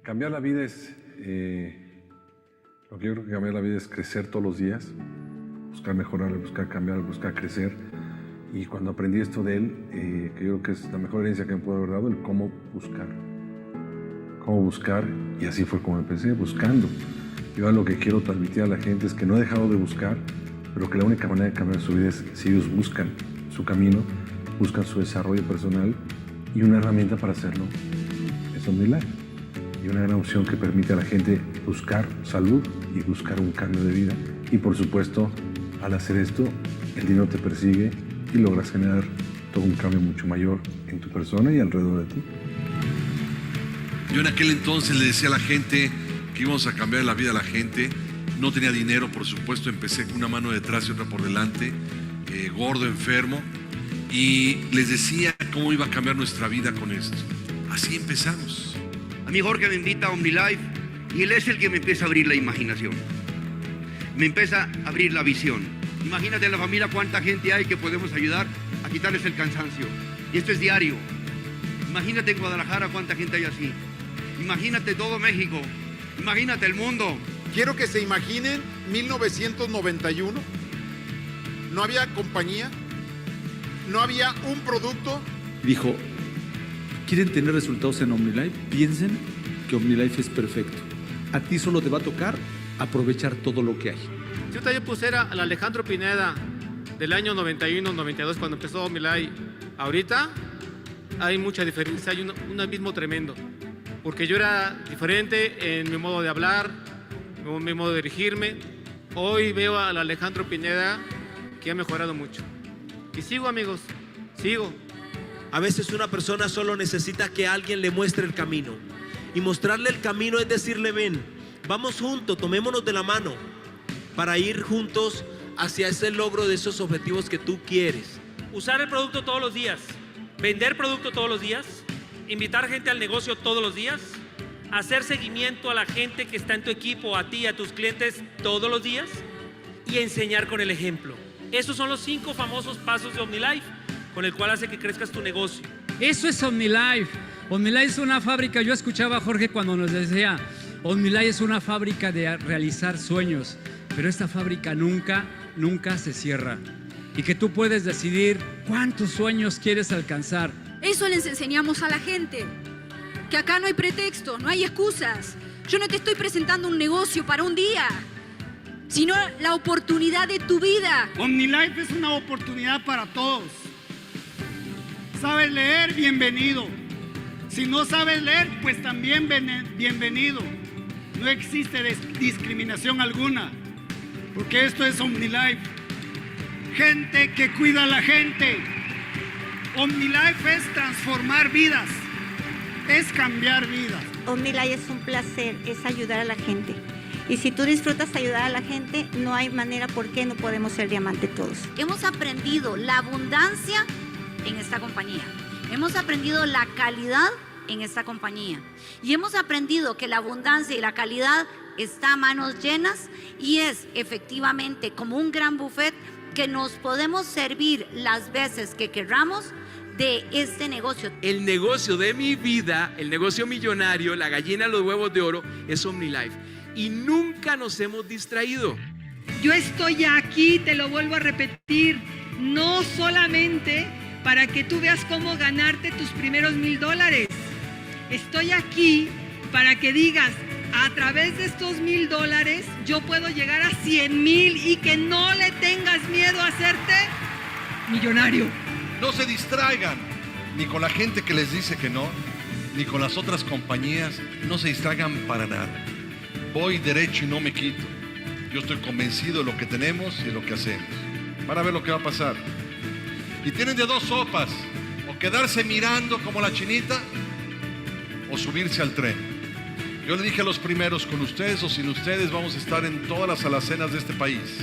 Cambiar la vida es, lo que yo creo que cambiar la vida es crecer todos los días, buscar mejorar, buscar cambiar, buscar crecer. Y cuando aprendí esto de él, que yo creo que es la mejor herencia que me pudo haber dado, el cómo buscar. Cómo buscar, y así fue como empecé, buscando. Yo lo que quiero transmitir a la gente es que no he dejado de buscar, pero que la única manera de cambiar su vida es si ellos buscan su camino, buscan su desarrollo personal, y una herramienta para hacerlo es OmniLife. Y una gran opción que permite a la gente buscar salud y buscar un cambio de vida. Y por supuesto, al hacer esto, el dinero te persigue y logras generar todo un cambio mucho mayor en tu persona y alrededor de ti. Yo en aquel entonces le decía a la gente que íbamos a cambiar la vida a la gente. No tenía dinero, por supuesto, empecé con una mano detrás y otra por delante, gordo, enfermo, y les decía cómo iba a cambiar nuestra vida con esto. Así empezamos. A mí Jorge me invita a OmniLife y él es el que me empieza a abrir la imaginación. Me empieza a abrir la visión. Imagínate en la familia cuánta gente hay que podemos ayudar a quitarles el cansancio. Y esto es diario. Imagínate en Guadalajara cuánta gente hay así. Imagínate todo México. Imagínate el mundo. Quiero que se imaginen 1991. No había compañía. No había un producto. Dijo, ¿quieren tener resultados en OmniLife? Piensen que OmniLife es perfecto. A ti solo te va a tocar aprovechar todo lo que hay. Si usted yo pusiera al Alejandro Pineda del año 91, 92, cuando empezó OmniLife, ahorita hay mucha diferencia, hay un abismo tremendo. Porque yo era diferente en mi modo de hablar, en mi modo de dirigirme. Hoy veo al Alejandro Pineda que ha mejorado mucho. Y sigo, amigos, sigo. A veces una persona solo necesita que alguien le muestre el camino. Y mostrarle el camino es decirle, ven, vamos juntos, tomémonos de la mano para ir juntos hacia ese logro de esos objetivos que tú quieres. Usar el producto todos los días, vender producto todos los días, invitar gente al negocio todos los días, hacer seguimiento a la gente que está en tu equipo, a ti, a tus clientes todos los días y enseñar con el ejemplo. Esos son los 5 famosos pasos de OmniLife, con el cual hace que crezcas tu negocio. Eso es OmniLife. OmniLife es una fábrica. Yo escuchaba a Jorge cuando nos decía, OmniLife es una fábrica de realizar sueños, pero esta fábrica nunca se cierra. Y que tú puedes decidir cuántos sueños quieres alcanzar. Eso les enseñamos a la gente, que acá no hay pretexto, no hay excusas. Yo no te estoy presentando un negocio para un día, sino la oportunidad de tu vida. OmniLife es una oportunidad para todos. ¿Sabes leer? Bienvenido. Si no sabes leer, pues también bienvenido. No existe discriminación alguna, porque esto es OmniLife. Gente que cuida a la gente. OmniLife es transformar vidas, es cambiar vidas. OmniLife es un placer, es ayudar a la gente. Y si tú disfrutas ayudar a la gente, no hay manera por qué no podemos ser diamante todos. Hemos aprendido la abundancia en esta compañía. Hemos aprendido la calidad en esta compañía. Y hemos aprendido que la abundancia y la calidad está a manos llenas y es efectivamente como un gran buffet que nos podemos servir las veces que queramos de este negocio. El negocio de mi vida, el negocio millonario, la gallina de los huevos de oro, es OmniLife. Y nunca nos hemos distraído. Yo estoy aquí, te lo vuelvo a repetir, no solamente para que tú veas cómo ganarte tus primeros $1,000. Estoy aquí para que digas, a través de estos $1,000 yo puedo llegar a 100,000 y que no le tengas miedo a hacerte millonario. No se distraigan, ni con la gente que les dice que no, ni con las otras compañías. No se distraigan para nada. Voy derecho y no me quito. Yo estoy convencido de lo que tenemos y de lo que hacemos. Van a ver lo que va a pasar. Y tienen de dos sopas: o quedarse mirando como la chinita, o subirse al tren. Yo le dije a los primeros, con ustedes o sin ustedes vamos a estar en todas las alacenas de este país.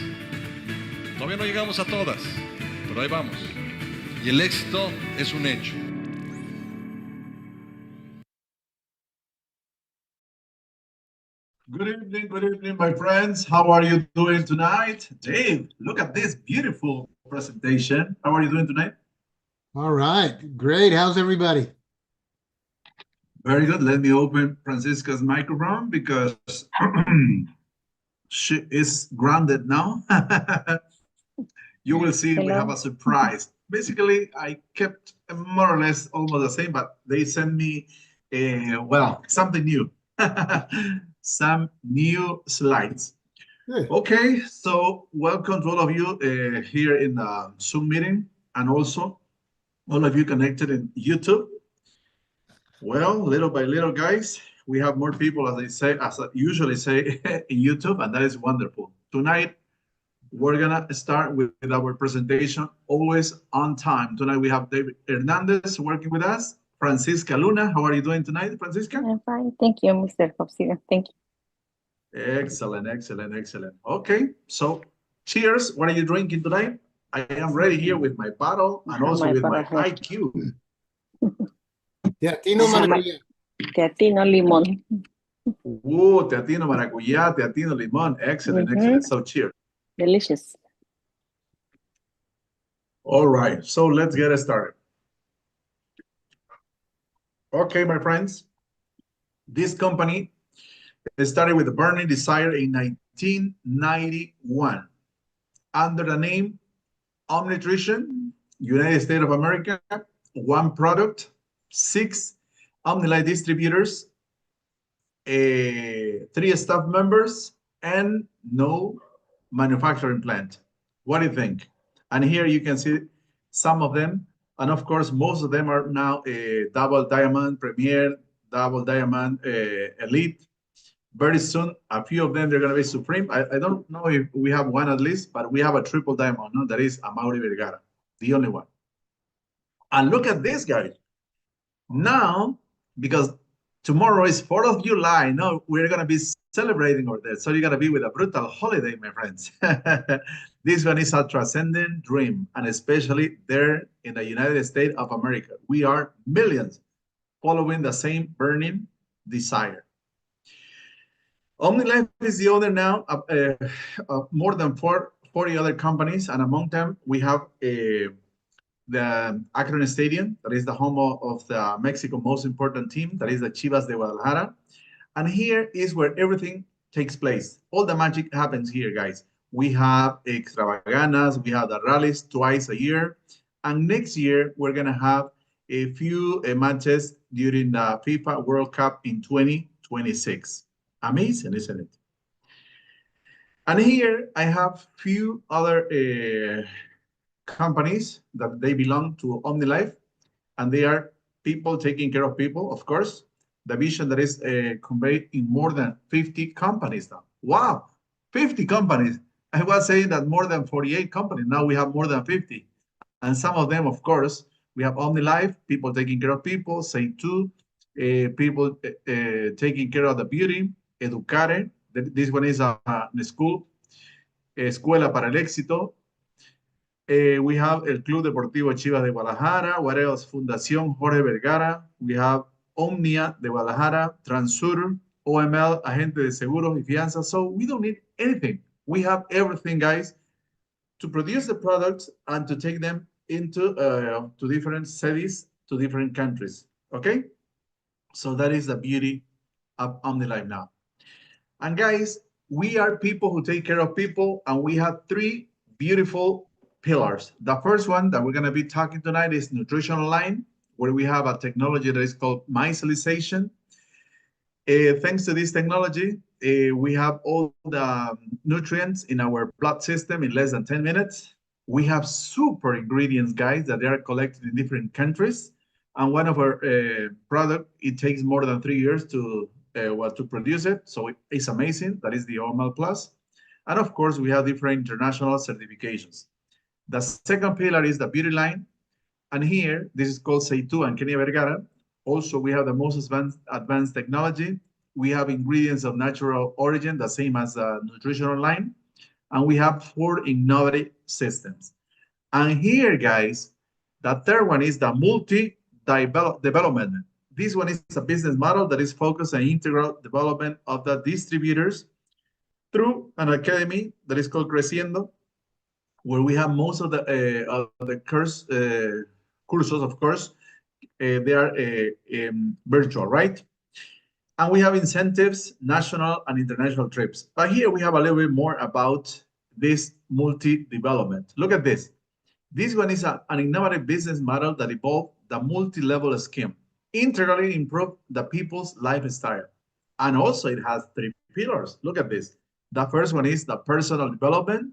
Todavía no llegamos a todas, pero ahí vamos. Y el éxito es un hecho. Good evening, my friends. How are you doing tonight? Dave, look at this beautiful presentation. How are you doing tonight? All right, great. How's everybody? Very good. Let me open Francisca's microphone because she is grounded now. You will see we have a surprise. Basically, I kept more or less almost the same, but they sent me, well, something new. Some new slides. Okay, so welcome to all of you here in the Zoom meeting, and also all of you connected in YouTube. Well, little by little, guys, we have more people, as I usually say, in YouTube, and that is wonderful. Tonight, we're gonna start with our presentation, always on time. Tonight we have David Hernandez working with us. Francisca Luna, how are you doing tonight, Francisca? I'm fine, thank you, Mr. Copsiga. Thank you. Excellent, excellent, excellent. Okay, so cheers. What are you drinking tonight? I am ready here with my bottle and also with my IQ. Teatino maracuyá. Teatino limón. Teatino maracuyá, teatino limón. Excellent, excellent. So cheers. Delicious. All right, so let's get started. Okay, my friends, this company started with a burning desire in 1991 under the name Omnitrition, United States of America, one product, 6 OmniLife distributors, 3 staff members, and no manufacturing plant. What do you think? And here you can see some of them, and of course most of them are now double diamond premier, double diamond elite. Very soon a few of them they're going to be supreme. I don't know if we have one at least, but we have a triple diamond, no? That is Amaury Vergara, the only one. And look at this guy now, because tomorrow is 4th of July. No, we're going to be celebrating our death. So you're going to be with a brutal holiday, my friends. This one is a transcendent dream, and especially there in the United States of America. We are millions following the same burning desire. OmniLife is the owner now of more than 40 other companies, and among them we have the Akron Stadium, that is the home of the Mexico most important team, that is the Chivas de Guadalajara. And here is where everything takes place. All the magic happens here, guys. We have extravaganas, we have the rallies twice a year, and next year we're gonna have a few matches during the FIFA World Cup in 2026. Amazing, isn't it? And here I have few other companies that they belong to OmniLife, and they are people taking care of people, of course. The vision that is conveyed in more than 50 companies now. Wow, 50 companies. I was saying that more than 48 companies. Now we have more than 50. And some of them, of course, we have OmniLife, people taking care of people, Say2, people taking care of the beauty, Educare. This one is a school, Escuela para el Éxito. We have El Club Deportivo Chivas de Guadalajara. What else? Fundación Jorge Vergara. We have Omnia de Guadalajara, Transur, OML, Agente de Seguros y Fianzas. So we don't need anything. We have everything, guys, to produce the products and to take them into to different cities, to different countries. Okay? So that is the beauty of OmniLife now. And guys, we are people who take care of people, and we have 3 beautiful pillars. The first one that we're going to be talking tonight is nutritional line, where we have a technology that is called micellization. Thanks to this technology, we have all the nutrients in our blood system in less than 10 minutes. We have super ingredients, guys, that they are collected in different countries. And one of our product, it takes more than 3 years to produce it. So it's amazing. That is the OML Plus. And of course, we have different international certifications. The second pillar is the beauty line. And here, this is called Say2 and Kenia Vergara. Also, we have the most advanced technology. We have ingredients of natural origin, the same as the nutritional line. And we have 4 innovative systems. And here, guys, the third one is the multi-development. This one is a business model that is focused on integral development of the distributors through an academy that is called Creciendo, where we have most of the cursos, of course, they are virtual, right? And we have incentives, national and international trips. But here we have a little bit more about this multi-development. Look at this. This one is an innovative business model that evolved the multi-level scheme, integrally improve the people's lifestyle. And also it has 3 pillars. Look at this. The first one is the personal development.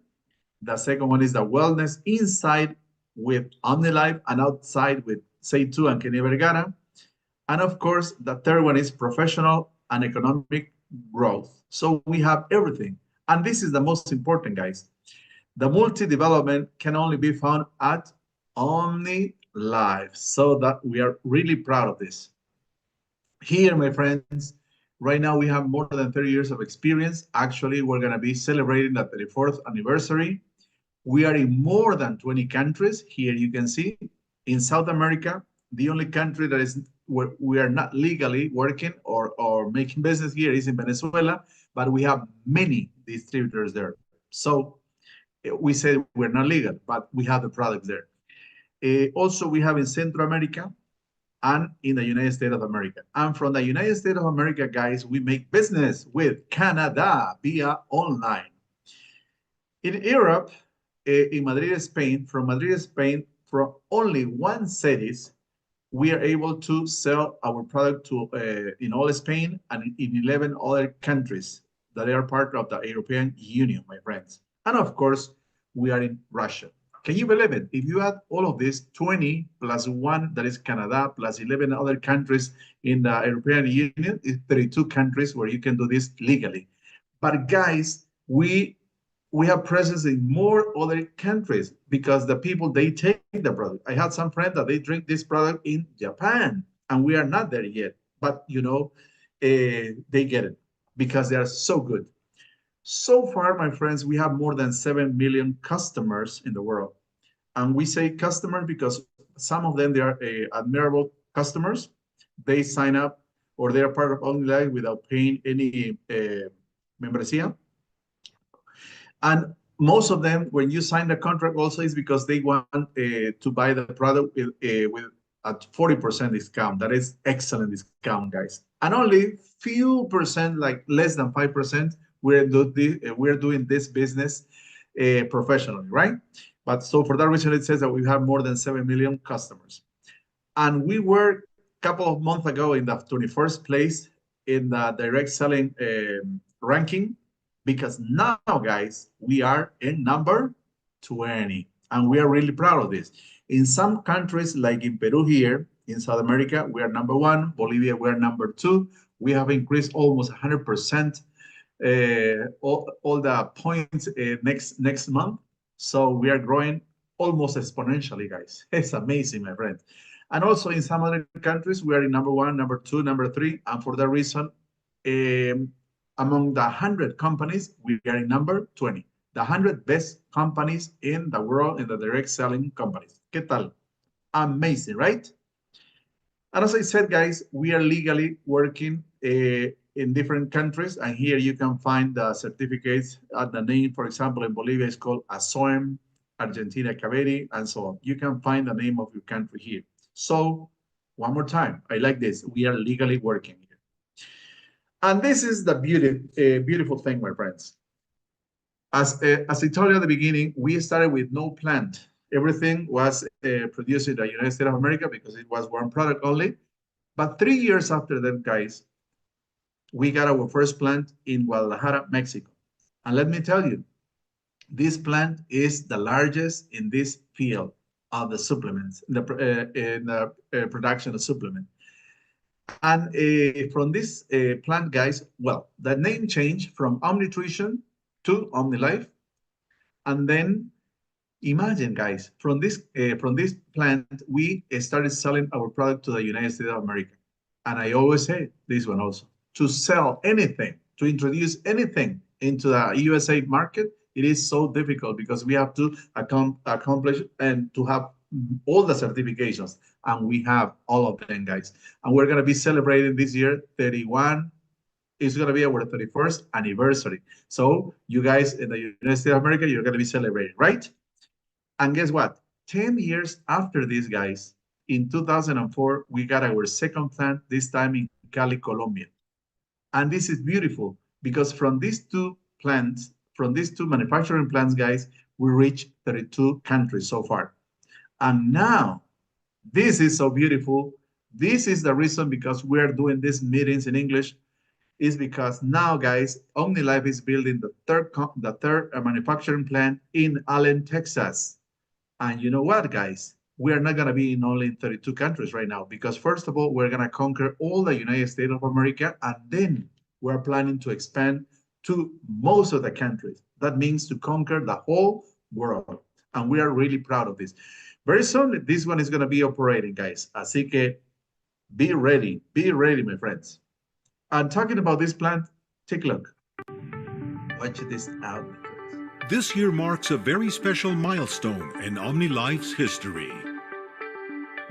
The second one is the wellness inside with OmniLife and outside with Seitu and Kenny Vergara. And of course, the third one is professional and economic growth. So we have everything. And this is the most important, guys. The multi-development can only be found at OmniLife. So that we are really proud of this. Here, my friends, right now we have more than 30 years of experience. Actually, we're going to be celebrating the 34th anniversary. We are in more than 20 countries. Here you can see in South America, the only country that is where we are not legally working or making business here is in Venezuela, but we have many distributors there. So we say we're not legal, but we have the product there. Also, we have in Central America and in the United States of America. And from the United States of America, guys, we make business with Canada via online. In Europe, in Madrid, Spain, from Madrid, Spain, from only 1 city, we are able to sell our product to in all Spain and in 11 other countries that are part of the European Union, my friends. And of course, we are in Russia. Can you believe it? If you add all of this, 20 plus 1, that is Canada, plus 11 other countries in the European Union, it's 32 countries where you can do this legally. But guys, we have presence in more other countries because the people, they take the product. I had some friends that they drink this product in Japan, and we are not there yet. But, you know, they get it because they are so good. So far, my friends, we have more than 7 million customers in the world. And we say customers because some of them, they are admirable customers. They sign up or they are part of OmniLife without paying any membresía. And most of them, when you sign the contract also is because they want to buy the product with a 40% discount. That is excellent discount, guys. And only few percent, like less than 5%, we're doing this business professionally, right? But so for that reason, it says that we have more than 7 million customers. And we were a couple of months ago in the 21st place in the direct selling ranking, because now, guys, we are in number 20. And we are really proud of this. In some countries, like in Peru here, in South America, we are number 1. Bolivia, we are number 2. We have increased almost 100% all the points next month. So we are growing almost exponentially, guys. It's amazing, my friend. And also in some other countries, we are in number 1, number 2, number 3. And for that reason, among the 100 companies, we are in number 20. The 100 best companies in the world in the direct selling companies. ¿Qué tal? Amazing, right? And as I said, guys, we are legally working in different countries. And here you can find the certificates. The name, for example, in Bolivia is called ASOEM, Argentina, Caveri, and so on. You can find the name of your country here. So one more time, I like this. We are legally working here. And this is the beautiful thing, my friends. As I told you at the beginning, we started with no plant. Everything was produced in the United States of America because it was one product only. But 3 years after that, guys, we got our first plant in Guadalajara, Mexico. And let me tell you, this plant is the largest in this field of the supplements, in the production of supplement. And from this plant, guys, well, the name changed from OmniNutrition to OmniLife. And then imagine, guys, from this plant, we started selling our product to the United States of America. And I always say this one also, to sell anything, to introduce anything into the USA market, it is so difficult because we have to accomplish and to have all the certifications. And we have all of them, guys. And we're going to be celebrating this year 31. It's going to be our 31st anniversary. So you guys in the United States of America, you're going to be celebrating, right? And guess what? 10 years after this, guys, in 2004, we got our second plant, this time in Cali, Colombia. And this is beautiful because from these two plants, from these two manufacturing plants, guys, we reached 32 countries so far. And now, this is so beautiful. This is the reason because we're doing these meetings in English, is because now, guys, OmniLife is building the third manufacturing plant in Allen, Texas. And you know what, guys? We are not going to be in only 32 countries right now because, first of all, we're going to conquer all the United States of America, and then we're planning to expand to most of the countries. That means to conquer the whole world. And we are really proud of this. Very soon, this one is going to be operating, guys. Así que be ready, my friends. And talking about this plant, take a look. Watch this out. This year marks a very special milestone in OmniLife's history.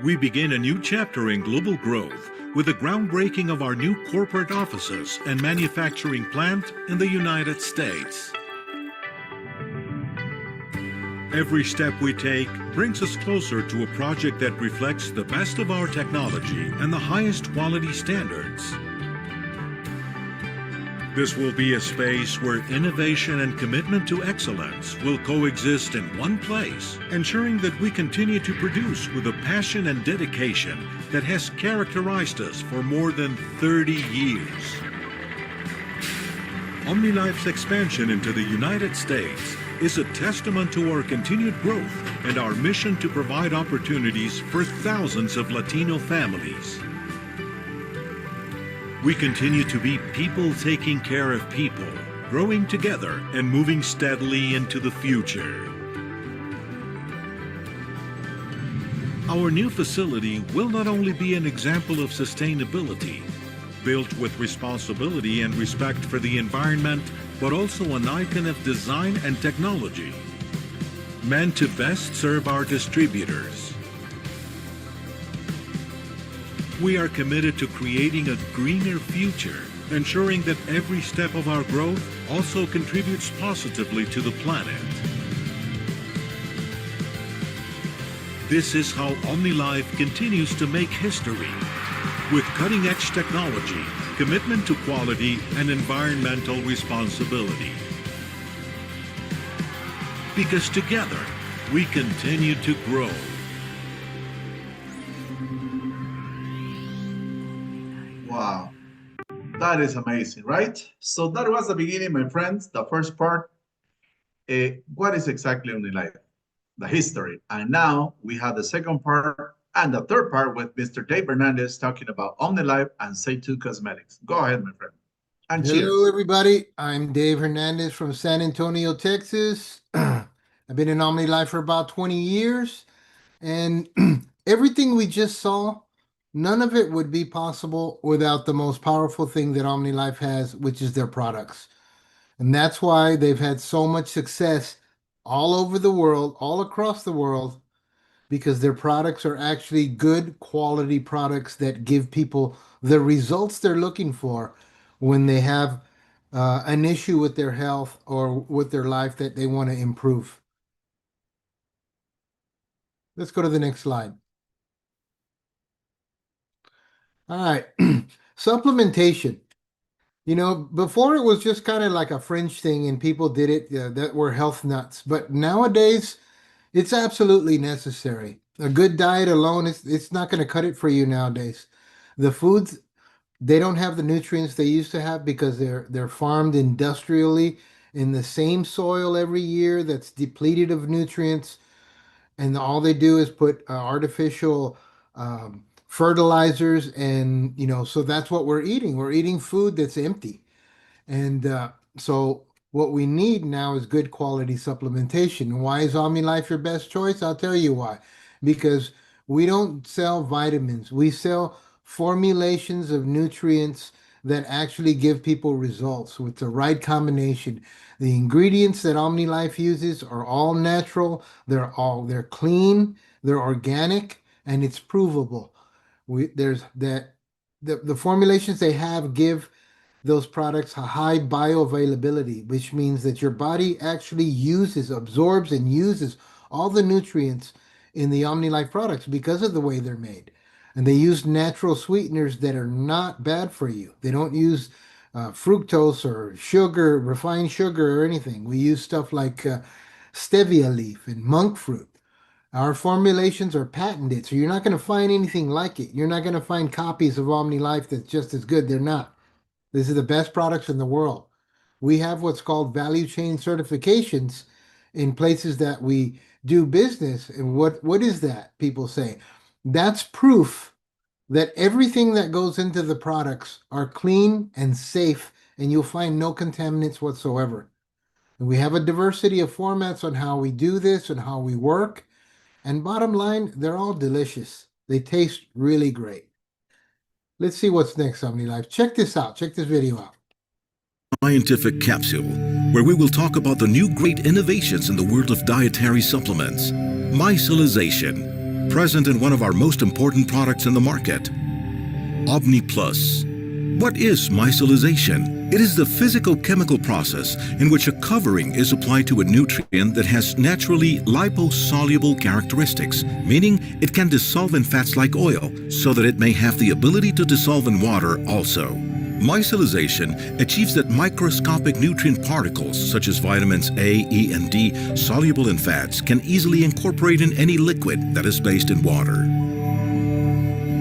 We begin a new chapter in global growth with the groundbreaking of our new corporate offices and manufacturing plant in the United States. Every step we take brings us closer to a project that reflects the best of our technology and the highest quality standards. This will be a space where innovation and commitment to excellence will coexist in one place, ensuring that we continue to produce with a passion and dedication that has characterized us for more than 30 years. OmniLife's expansion into the United States is a testament to our continued growth and our mission to provide opportunities for thousands of Latino families. We continue to be people taking care of people, growing together and moving steadily into the future. Our new facility will not only be an example of sustainability, built with responsibility and respect for the environment, but also an icon of design and technology, meant to best serve our distributors. We are committed to creating a greener future, ensuring that every step of our growth also contributes positively to the planet. This is how OmniLife continues to make history, with cutting-edge technology, commitment to quality, and environmental responsibility. Because together, we continue to grow. Wow, that is amazing, right? So that was the beginning, my friends, the first part. What is exactly OmniLife? The history. And now we have the second part and the third part with Mr. Dave Hernandez talking about OmniLife and Say2 Cosmetics. Go ahead, my friend. And cheers. Hello, everybody. I'm Dave Hernandez from San Antonio, Texas. I've been in OmniLife for about 20 years. And everything we just saw, none of it would be possible without the most powerful thing that OmniLife has, which is their products. And that's why they've had so much success all over the world, all across the world, because their products are actually good quality products that give people the results they're looking for when they have an issue with their health or with their life that they want to improve. Let's go to the next slide. All right, supplementation. You know, before it was just kind of like a fringe thing and people did it that were health nuts. But nowadays, it's absolutely necessary. A good diet alone, it's not going to cut it for you nowadays. The foods, they don't have the nutrients they used to have because they're farmed industrially in the same soil every year that's depleted of nutrients. And all they do is put artificial fertilizers, and so that's what we're eating. We're eating food that's empty. And so what we need now is good quality supplementation. Why is OmniLife your best choice? I'll tell you why. Because we don't sell vitamins. We sell formulations of nutrients that actually give people results with the right combination. The ingredients that OmniLife uses are all natural. They're clean, they're organic, and it's provable. The formulations they have give those products a high bioavailability, which means that your body actually absorbs and uses all the nutrients in the OmniLife products because of the way they're made. And they use natural sweeteners that are not bad for you. They don't use fructose or sugar, refined sugar or anything. We use stuff like stevia leaf and monk fruit. Our formulations are patented, so you're not going to find anything like it. You're not going to find copies of OmniLife that's just as good. They're not. These are the best products in the world. We have what's called value chain certifications in places that we do business. And what is that, people say? That's proof that everything that goes into the products are clean and safe, and you'll find no contaminants whatsoever. And we have a diversity of formats on how we do this and how we work. And bottom line, they're all delicious. They taste really great. Let's see what's next, OmniLife. Check this out. Check this video out. Scientific Capsule, where we will talk about the new great innovations in the world of dietary supplements. Micellization, present in one of our most important products in the market, OmniPlus. What is micellization? It is the physical-chemical process in which a covering is applied to a nutrient that has naturally liposoluble characteristics, meaning it can dissolve in fats like oil, so that it may have the ability to dissolve in water also. Micellization achieves that microscopic nutrient particles such as vitamins A, E, and D, soluble in fats, can easily incorporate in any liquid that is based in water.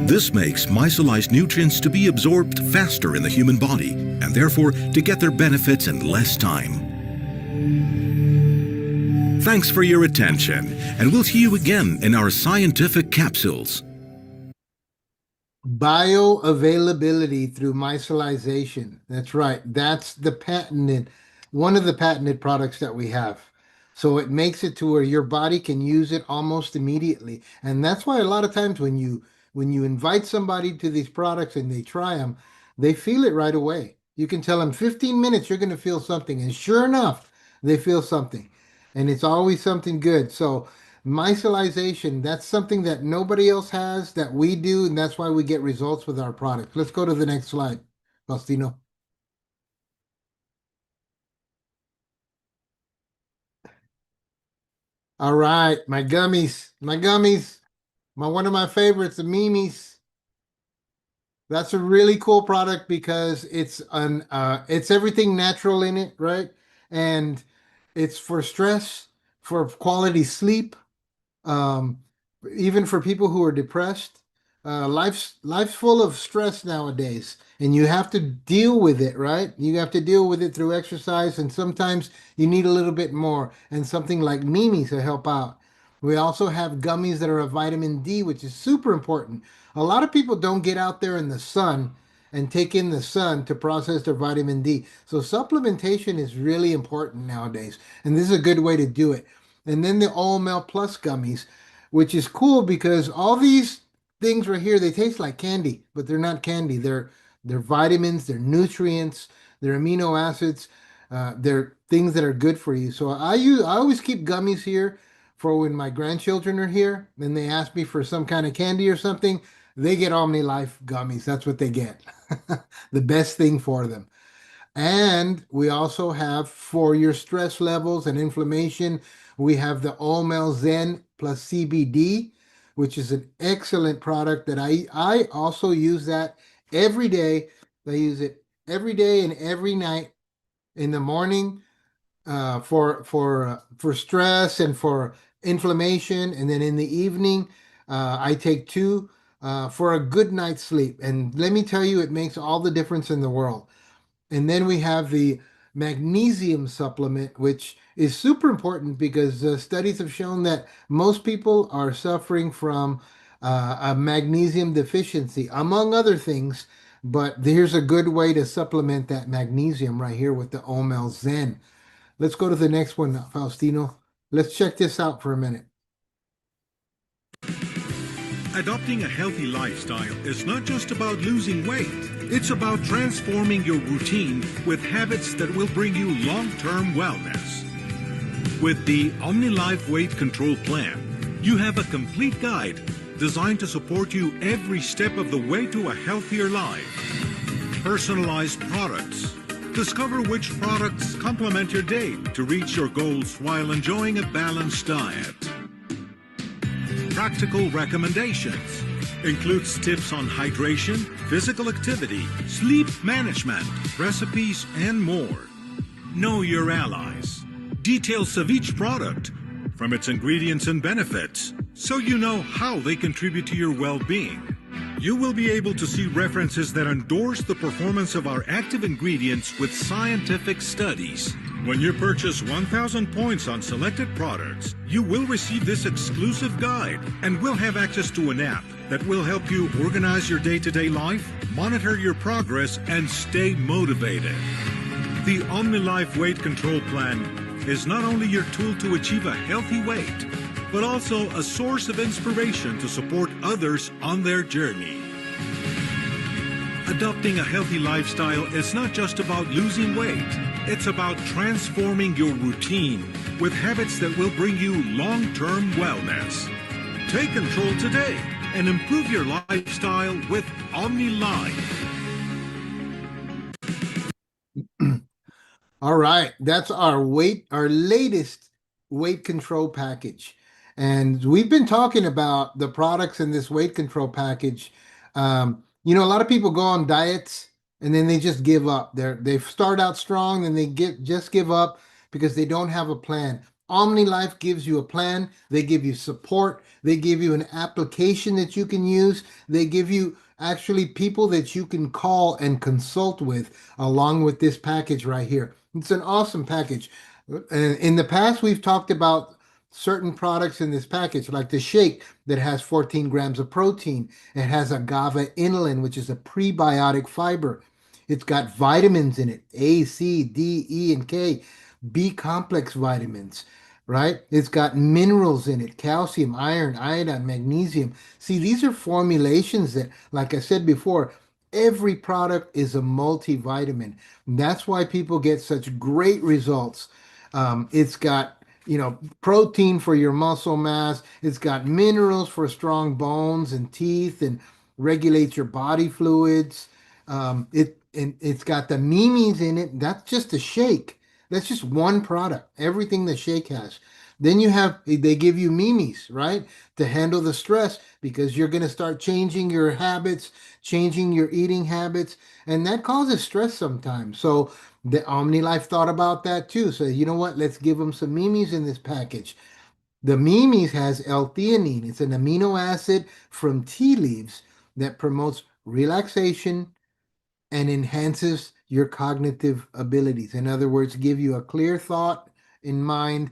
This makes micellized nutrients to be absorbed faster in the human body, and therefore to get their benefits in less time. Thanks for your attention, and we'll see you again in our scientific capsules. Bioavailability through micellization. That's right. That's the patented, one of the patented products that we have. So it makes it to where your body can use it almost immediately. And that's why a lot of times when you invite somebody to these products and they try them, they feel it right away. You can tell them 15 minutes, you're going to feel something. And sure enough, they feel something. And it's always something good. So micellization, that's something that nobody else has, that we do, and that's why we get results with our products. Let's go to the next slide, Faustino. All right, my gummies, one of my favorites, the Mimis. That's a really cool product because it's everything natural in it, right? And it's for stress, for quality sleep, even for people who are depressed. Life's full of stress nowadays, and you have to deal with it, right? You have to deal with it through exercise, and sometimes you need a little bit more, and something like Mimi to help out. We also have gummies that are a vitamin D, which is super important. A lot of people don't get out there in the sun and take in the sun to process their vitamin D. So supplementation is really important nowadays, and this is a good way to do it. And then the OML Plus gummies, which is cool because all these things right here, they taste like candy, but they're not candy. They're vitamins, they're nutrients, they're amino acids, they're things that are good for you. So I always keep gummies here for when my grandchildren are here and they ask me for some kind of candy or something, they get OmniLife gummies. That's what they get. The best thing for them. And we also have, for your stress levels and inflammation, we have the OML Zen plus CBD, which is an excellent product that I also use that every day. I use it every day and every night. In the morning for stress and for inflammation, and then in the evening I take 2 for a good night's sleep. And let me tell you, it makes all the difference in the world. And then we have the magnesium supplement, which is super important because studies have shown that most people are suffering from a magnesium deficiency, among other things. But here's a good way to supplement that magnesium right here with the OML Zen. Let's go to the next one, Faustino. Let's check this out for a minute. Adopting a healthy lifestyle is not just about losing weight. It's about transforming your routine with habits that will bring you long-term wellness. With the OmniLife Weight Control Plan, you have a complete guide designed to support you every step of the way to a healthier life. Personalized products. Discover which products complement your day to reach your goals while enjoying a balanced diet. practical recommendations. Includes tips on hydration, physical activity, sleep management, recipes, and more. Know your allies. Details of each product, from its ingredients and benefits, so you know how they contribute to your well-being. You will be able to see references that endorse the performance of our active ingredients with scientific studies. When you purchase 1,000 points on selected products, you will receive this exclusive guide and will have access to an app that will help you organize your day-to-day life, monitor your progress, and stay motivated. The OmniLife Weight Control Plan is not only your tool to achieve a healthy weight, but also a source of inspiration to support others on their journey. Adopting a healthy lifestyle is not just about losing weight. It's about transforming your routine with habits that will bring you long-term wellness. Take control today and improve your lifestyle with OmniLife. All right, that's our latest weight control package. And we've been talking about the products in this weight control package. You know, a lot of people go on diets and then they just give up. They start out strong and they just give up because they don't have a plan. OmniLife gives you a plan. They give you support. They give you an application that you can use. They give you actually people that you can call and consult with along with this package right here. It's an awesome package. In the past, we've talked about certain products in this package, like the shake that has 14 grams of protein. It has agave inulin, which is a prebiotic fiber. It's got vitamins in it, A, C, D, E, and K, B complex vitamins, right? It's got minerals in it, calcium, iron, iodine, magnesium. See, these are formulations that, like I said before, every product is a multivitamin. And that's why people get such great results. It's got, you know, protein for your muscle mass. It's got minerals for strong bones and teeth and regulates your body fluids. It's got the mimis in it. That's just a shake. That's just one product. Everything the shake has. Then they give you mimis, right? To handle the stress because you're going to start changing your habits, changing your eating habits, and that causes stress sometimes. So the OmniLife thought about that too. So you know what? Let's give them some mimis in this package. The mimis has L-theanine. It's an amino acid from tea leaves that promotes relaxation and enhances your cognitive abilities. In other words, give you a clear thought in mind,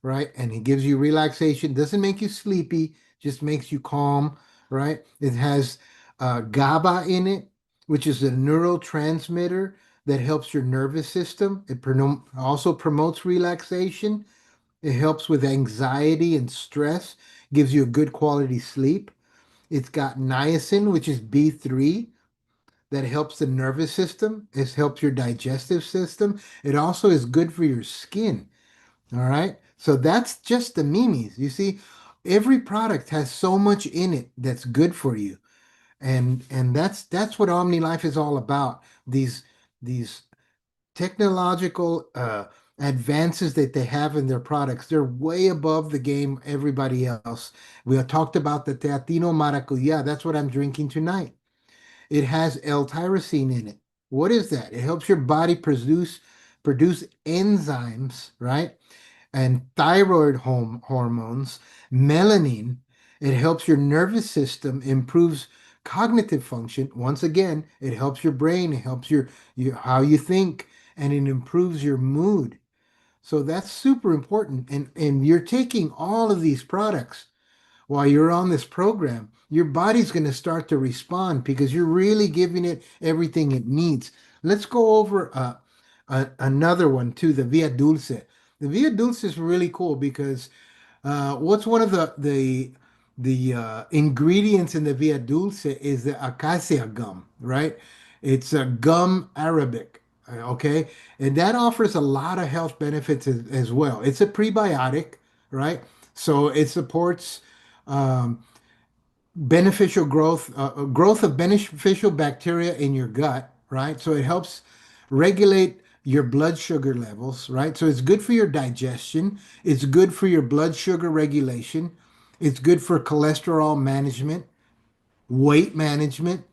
right? And it gives you relaxation. Doesn't make you sleepy, just makes you calm, right? It has GABA in it, which is a neurotransmitter that helps your nervous system. It also promotes relaxation. It helps with anxiety and stress, gives you a good quality sleep. It's got niacin, which is B3, that helps the nervous system. It helps your digestive system. It also is good for your skin. All right. So that's just the mimis. You see, every product has so much in it that's good for you. And that's what OmniLife is all about. These technological advances that they have in their products, they're way above the game everybody else. We have talked about the Teatino Maracuya. That's what I'm drinking tonight. It has L-tyrosine in it. What is that? It helps your body produce enzymes, right? And thyroid hormones, melanin. It helps your nervous system, improves cognitive function. Once again, it helps your brain, it helps your how you think, and it improves your mood. So that's super important. And you're taking all of these products while you're on this program. Your body's going to start to respond because you're really giving it everything it needs. Let's go over another one too, the Via Dulce. The Via Dulce is really cool because what's one of the ingredients in the Via Dulce is the acacia gum, right? It's a gum arabic, okay? And that offers a lot of health benefits as well. It's a prebiotic, right? So it supports beneficial growth of beneficial bacteria in your gut, right? So it helps regulate your blood sugar levels, right? So it's good for your digestion. It's good for your blood sugar regulation. It's good for cholesterol management, weight management,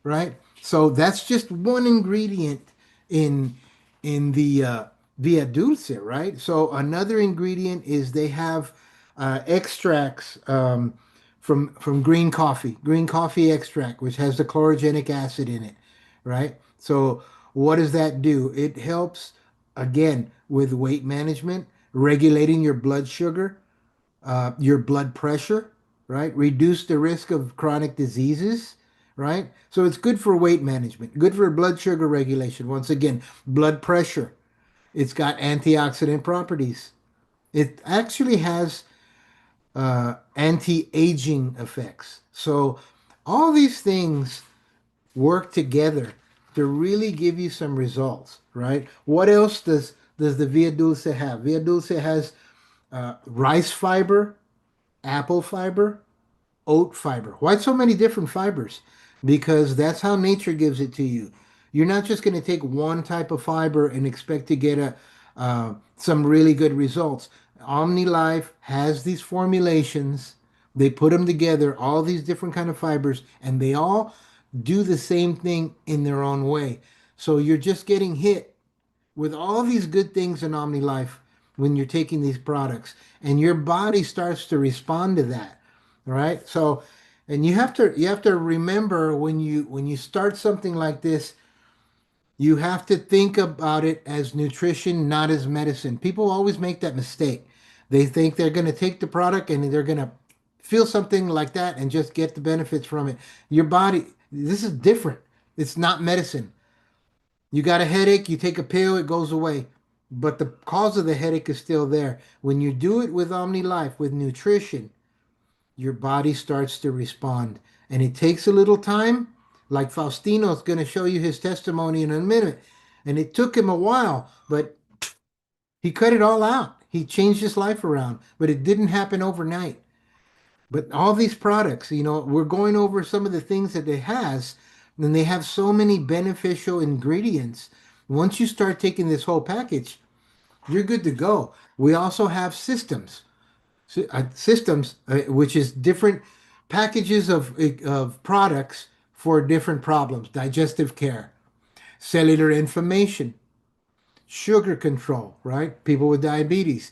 right? So that's just one ingredient in the Via Dulce, right? So another ingredient is they have extracts from green coffee extract, which has the chlorogenic acid in it, right? So what does that do? It helps again with weight management, regulating your blood sugar, your blood pressure, right? Reduce the risk of chronic diseases, right? So it's good for weight management, good for blood sugar regulation. Once again, blood pressure. It's got antioxidant properties. It actually has anti-aging effects. So all these things work together to really give you some results, right? What else does the Via Dulce have? Via Dulce has rice fiber, apple fiber, oat fiber. Why so many different fibers? Because that's how nature gives it to you. You're not just going to take one type of fiber and expect to get some really good results. OmniLife has these formulations. They put them together, all these different kind of fibers, and they all do the same thing in their own way. So you're just getting hit with all these good things in OmniLife when you're taking these products, and your body starts to respond to that, right? So, and you have to remember when you start something like this, you have to think about it as nutrition, not as medicine. People always make that mistake. They think they're going to take the product and they're going to feel something like that and just get the benefits from it. Your body, this is different. It's not medicine. You got a headache, you take a pill, it goes away. But the cause of the headache is still there. When you do it with OmniLife, with nutrition, your body starts to respond. And it takes a little time. Like Faustino's going to show you his testimony in a minute. And it took him a while, but he cut it all out. He changed his life around, but it didn't happen overnight. But all these products, we're going over some of the things that it has, and they have so many beneficial ingredients. Once you start taking this whole package, you're good to go. We also have systems, which is different packages of products for different problems: digestive care, cellular inflammation, sugar control, right? People with diabetes,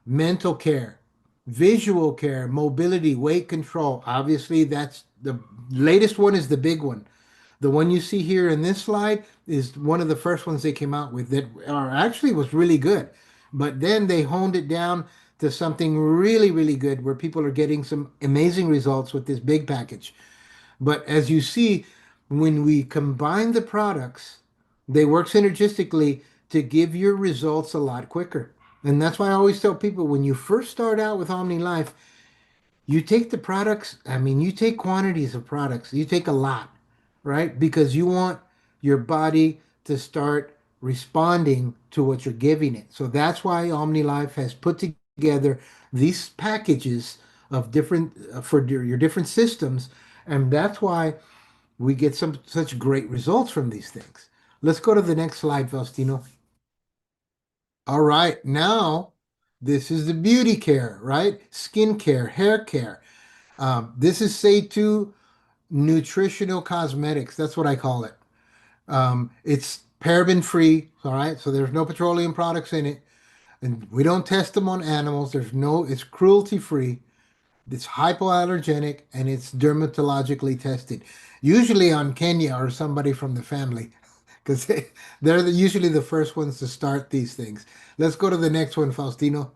mental care, visual care, mobility, weight control. Obviously, that's the latest one, is the big one. The one you see here in this slide is one of the first ones they came out with that actually was really good. But then they honed it down to something really, really good where people are getting some amazing results with this big package. But as you see, when we combine the products, they work synergistically to give your results a lot quicker. And that's why I always tell people, when you first start out with OmniLife, you take the products, you take quantities of products, you take a lot, right? Because you want your body to start responding to what you're giving it. So that's why OmniLife has put together these packages of different, for your different systems. And that's why we get such great results from these things. Let's go to the next slide, Faustino. All right, now this is the beauty care, right? Skin care, hair care. This is Say2 Nutritional Cosmetics. That's what I call it. It's paraben free, all right? So there's no petroleum products in it. And we don't test them on animals. It's cruelty free. It's hypoallergenic, and it's dermatologically tested. Usually on Kenya or somebody from the family, because they're usually the first ones to start these things. Let's go to the next one, Faustino.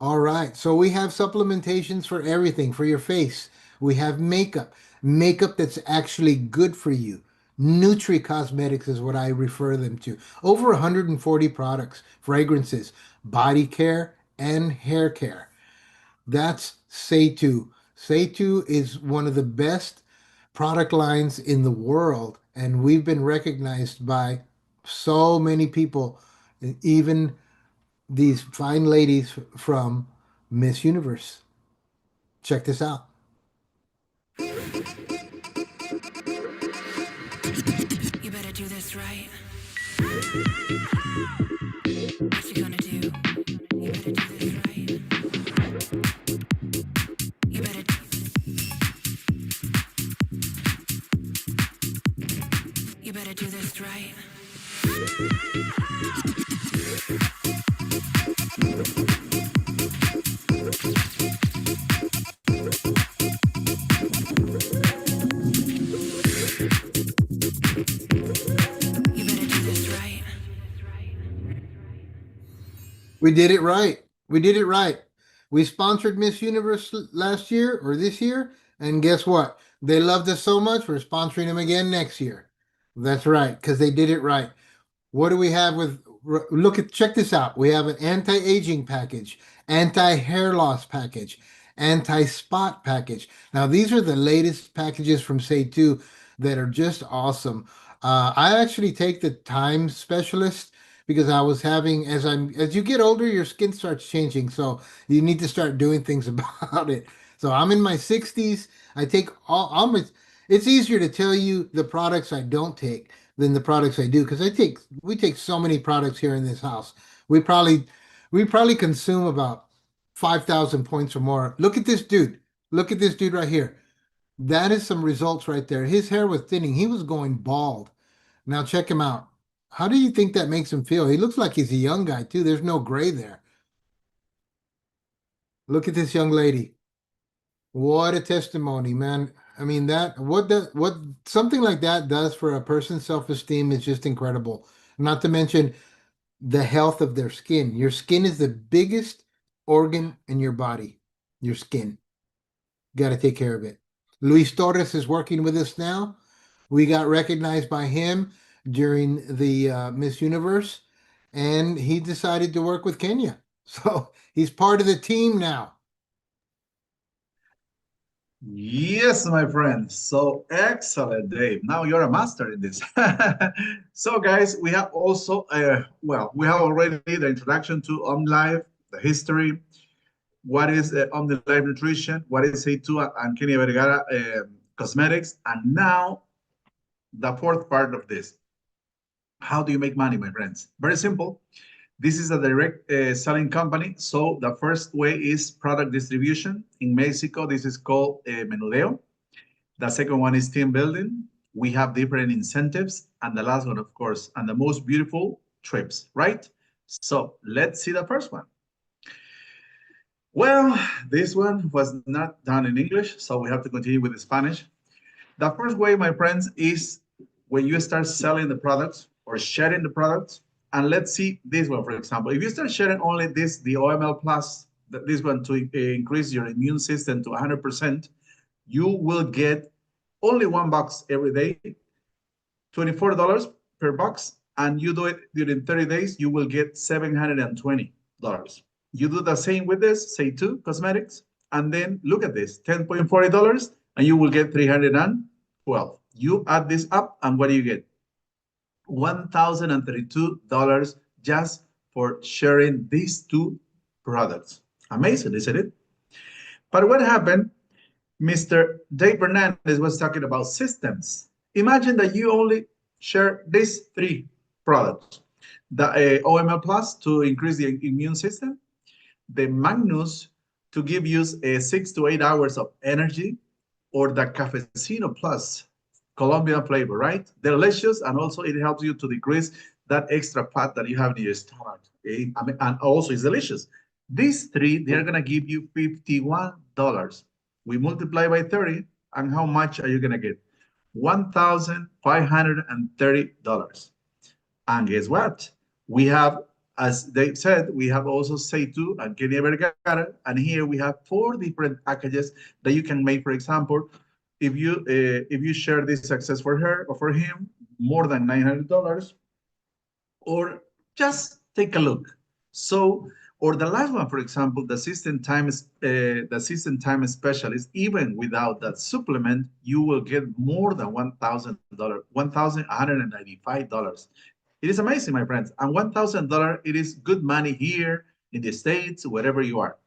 All right, so we have supplementations for everything, for your face. We have makeup that's actually good for you. Nutri Cosmetics is what I refer them to. Over 140 products, fragrances, body care, and hair care. That's Say2. Say2 is one of the best product lines in the world, and we've been recognized by so many people, even these fine ladies from Miss Universe. Check this out. You better do this right. What you gonna do? You better do this right. You better do this right. We did it right. We did it right. We sponsored Miss Universe last year or this year, and guess what? They loved us so much, we're sponsoring them again next year. That's right, because they did it right. What do we have with, check this out. We have an anti-aging package, anti-hair loss package, anti-spot package. Now, these are the latest packages from Say2 that are just awesome. I actually take the Time Specialist because I was having, as you get older, your skin starts changing. So you need to start doing things about it. So I'm in my 60s. I take it's easier to tell you the products I don't take than the products I do, because we take so many products here in this house. We probably consume about 5,000 points or more. Look at this dude. Look at this dude right here. That is some results right there. His hair was thinning. He was going bald. Now check him out. How do you think that makes him feel? He looks like he's a young guy too. There's no gray there. Look at this young lady. What a testimony, man. I mean, what something like that does for a person's self-esteem is just incredible. Not to mention the health of their skin. Your skin is the biggest organ in your body. Your skin. Got to take care of it. Luis Torres is working with us now. We got recognized by him during the Miss Universe, and he decided to work with Kenya. So he's part of the team now. Yes, my friend. So excellent, Dave. Now you're a master in this. So, guys, we have also, we have already the introduction to OmniLife, the history, what is OmniLife Nutrition, what is Say2 and Kenia Vergara Cosmetics, and now the fourth part of this. How do you make money, my friends? Very simple. This is a direct selling company. So the first way is product distribution. In Mexico, this is called Menudeo. The second one is team building. We have different incentives. And the last one, of course, and the most beautiful, trips, right? So let's see the first one. Well, this one was not done in English, so we have to continue with the Spanish. The first way, my friends, is when you start selling the products or sharing the products. And let's see this one, for example. If you start sharing only the OML Plus, this one to increase your immune system to 100%, you will get only $1 every day, $24 per box, and you do it during 30 days, you will get $720. You do the same with this, Say2 Cosmetics, and then look at this, $10.40, and you will get $312. You add this up, and what do you get? $1,032 just for sharing these two products. Amazing, isn't it? But what happened? Mr. Dave Hernandez was talking about systems. Imagine that you only share these three products. The OML Plus to increase the immune system, the Magnus to give you 6 to 8 hours of energy, or the Cafecino Plus Colombian flavor, right? Delicious, and also it helps you to decrease that extra fat that you have in your stomach. And also it's delicious. These three, they're gonna give you $51. We multiply by 30, and how much are you gonna get? $1,530. And guess what? We have, as Dave said, we have also Say2 and Kenia Vergara, and here we have 4 different packages that you can make. For example, if you share this success for her or for him, more than $900, or just take a look. So, or the last one, for example, the System Time Specialist, even without that supplement, you will get more than $1,000, $1,195. It is amazing, my friends. And $1,000, it is good money here in the States, wherever you are.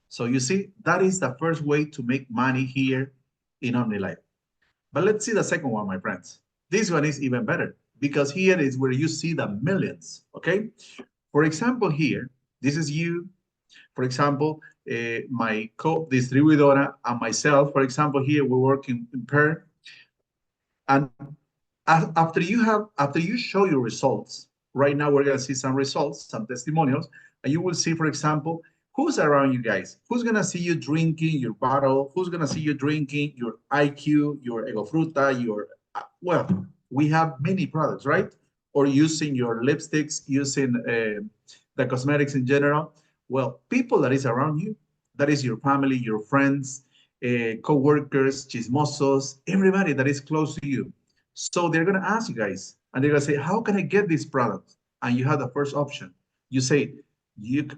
So you see, that is the first way to make money here in OmniLife. But let's see the second one, my friends. This one is even better, because here is where you see the millions, okay? For example, here, this is you. For example, my co-distributora and myself, for example, here we work in pair. And After you show your results, right now we're going to see some results, some testimonials, and you will see, for example, who's around you guys, who's going to see you drinking your bottle, who's going to see you drinking your IQ, your Ego Fruta, your, well, we have many products, right? Or using your lipsticks, using the cosmetics in general. Well, people that is around you, that is your family, your friends, co-workers, chismosos, everybody that is close to you. So they're going to ask you guys, and they're going to say, how can I get this product? And you have the first option. You say, you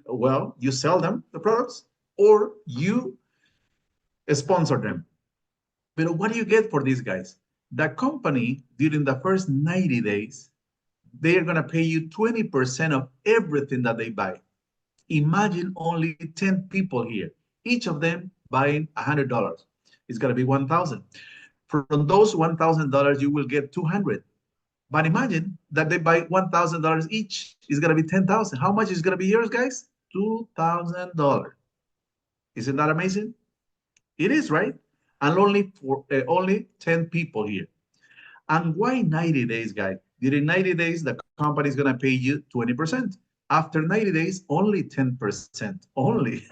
sell them the products, or you sponsor them. But what do you get for these guys? The company, during the first 90 days, they are going to pay you 20% of everything that they buy. Imagine only 10 people here, each of them buying $100. It's going to be $1,000. From those $1,000, you will get $200. But imagine that they buy $1,000 each. It's going to be $10,000. How much is going to be yours, guys? $2,000. Isn't that amazing? It is, right? And only 10 people here. And why 90 days, guys? During 90 days, the company is going to pay you 20%. After 90 days, only 10%. Only.